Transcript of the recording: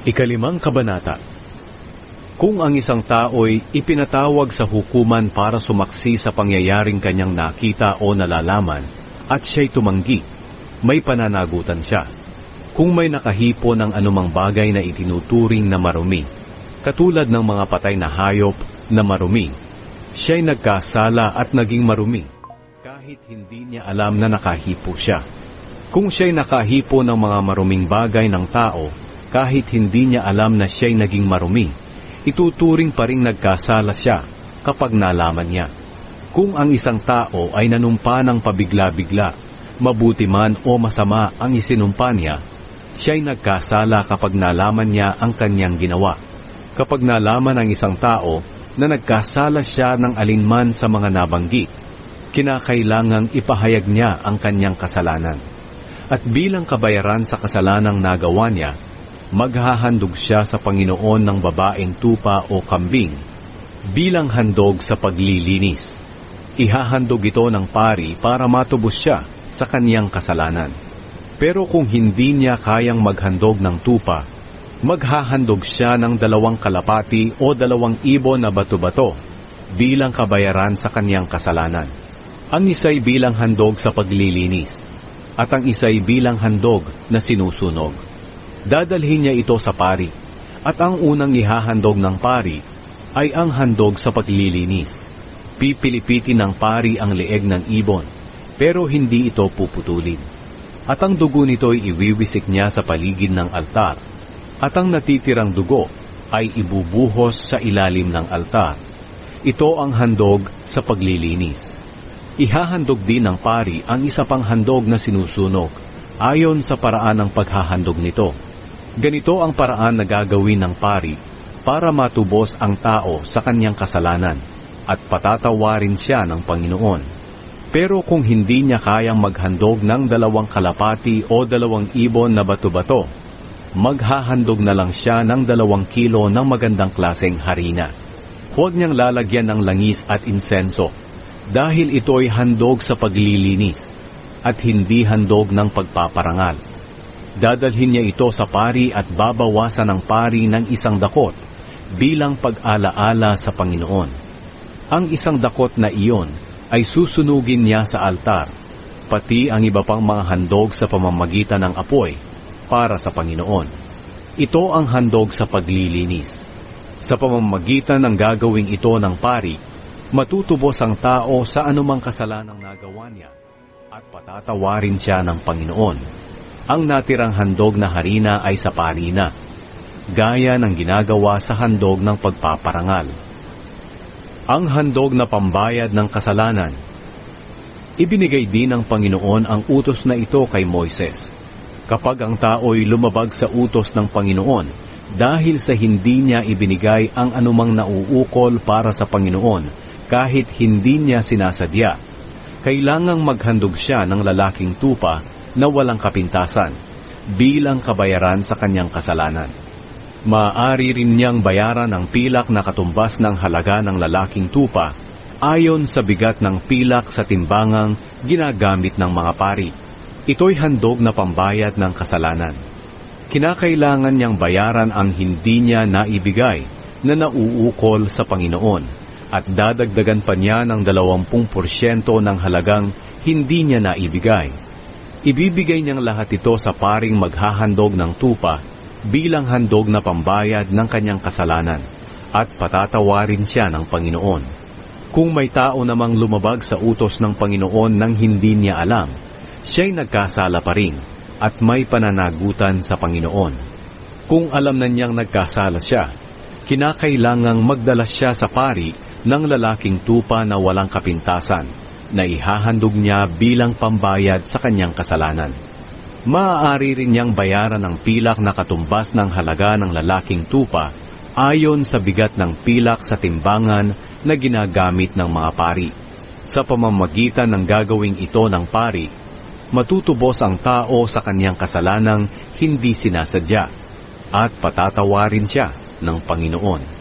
Ikalimang kabanata. Kung ang isang tao'y ipinatawag sa hukuman para sumaksi sa pangyayaring kanyang nakita o nalalaman at siya'y tumanggi, may pananagutan siya. Kung may nakahipo ng anumang bagay na itinuturing na marumi, katulad ng mga patay na hayop na marumi, siya'y nagkasala at naging marumi, kahit hindi niya alam na nakahipo siya. Kung siya'y nakahipo ng mga maruming bagay ng tao, kahit hindi niya alam na siya'y naging marumi, ituturing pa ring nagkasala siya kapag nalaman niya. Kung ang isang tao ay nanumpa ng pabigla-bigla, mabuti man o masama ang isinumpa niya, siya'y nagkasala kapag nalaman niya ang kanyang ginawa. Kapag nalaman ng isang tao na nagkasala siya ng alinman sa mga nabanggit, kinakailangang ipahayag niya ang kanyang kasalanan. At bilang kabayaran sa kasalanang nagawa niya, maghahandog siya sa Panginoon ng babaeng tupa o kambing bilang handog sa paglilinis. Ihahandog ito ng pari para matubos siya sa kaniyang kasalanan. Pero kung hindi niya kayang maghandog ng tupa, maghahandog siya ng 2 kalapati o 2 ibon na bato-bato bilang kabayaran sa kaniyang kasalanan. Ang isa'y bilang handog sa paglilinis at ang isa'y bilang handog na sinusunog. Dadalhin niya ito sa pari, at ang unang ihahandog ng pari ay ang handog sa paglilinis. Pipilipitin ng pari ang leeg ng ibon, pero hindi ito puputulin. At ang dugo nito'y iwiwisik niya sa paligid ng altar, at ang natitirang dugo ay ibubuhos sa ilalim ng altar. Ito ang handog sa paglilinis. Ihahandog din ng pari ang isa pang handog na sinusunog, ayon sa paraan ng paghahandog nito. Ganito ang paraan na gagawin ng pari para matubos ang tao sa kanyang kasalanan at patatawarin siya ng Panginoon. Pero kung hindi niya kayang maghandog ng 2 kalapati o 2 ibon na bato-bato, maghahandog na lang siya ng 2 kilo ng magandang klaseng harina. Huwag niyang lalagyan ng langis at insenso, dahil ito'y handog sa paglilinis at hindi handog ng pagpaparangal. Dadalhin niya ito sa pari at babawasan ng pari ng 1 dakot bilang pag-alaala sa Panginoon. Ang 1 dakot na iyon ay susunugin niya sa altar, pati ang iba pang mga handog sa pamamagitan ng apoy para sa Panginoon. Ito ang handog sa paglilinis. Sa pamamagitan ng gagawing ito ng pari, matutubos ang tao sa anumang kasalanang nagawa niya at patatawarin siya ng Panginoon. Ang natirang handog na harina ay sa pari na, gaya ng ginagawa sa handog ng pagpaparangal. Ang handog na pambayad ng kasalanan. Ibinigay din ng Panginoon ang utos na ito kay Moises. Kapag ang tao'y lumabag sa utos ng Panginoon dahil sa hindi niya ibinigay ang anumang nauukol para sa Panginoon, kahit hindi niya sinasadya, kailangang maghandog siya ng lalaking tupa na walang kapintasan bilang kabayaran sa kanyang kasalanan. Maaari rin niyang bayaran ang pilak na katumbas ng halaga ng lalaking tupa ayon sa bigat ng pilak sa timbangang ginagamit ng mga pari. Ito'y handog na pambayad ng kasalanan. Kinakailangan niyang bayaran ang hindi niya naibigay na nauukol sa Panginoon, at dadagdagan pa niya ng 20% ng halagang hindi niya naibigay. Ibibigay niyang lahat ito sa paring maghahandog ng tupa bilang handog na pambayad ng kanyang kasalanan, at patatawarin siya ng Panginoon. Kung may tao namang lumabag sa utos ng Panginoon nang hindi niya alam, siya'y nagkasala pa rin at may pananagutan sa Panginoon. Kung alam na niyang nagkasala siya, kinakailangang magdala siya sa pari ng lalaking tupa na walang kapintasan na ihahandog niya bilang pambayad sa kanyang kasalanan. Maaari rin niyang bayaran ang pilak na katumbas ng halaga ng lalaking tupa ayon sa bigat ng pilak sa timbangan na ginagamit ng mga pari. Sa pamamagitan ng gagawing ito ng pari, matutubos ang tao sa kanyang kasalanang hindi sinasadya at patatawarin siya ng Panginoon.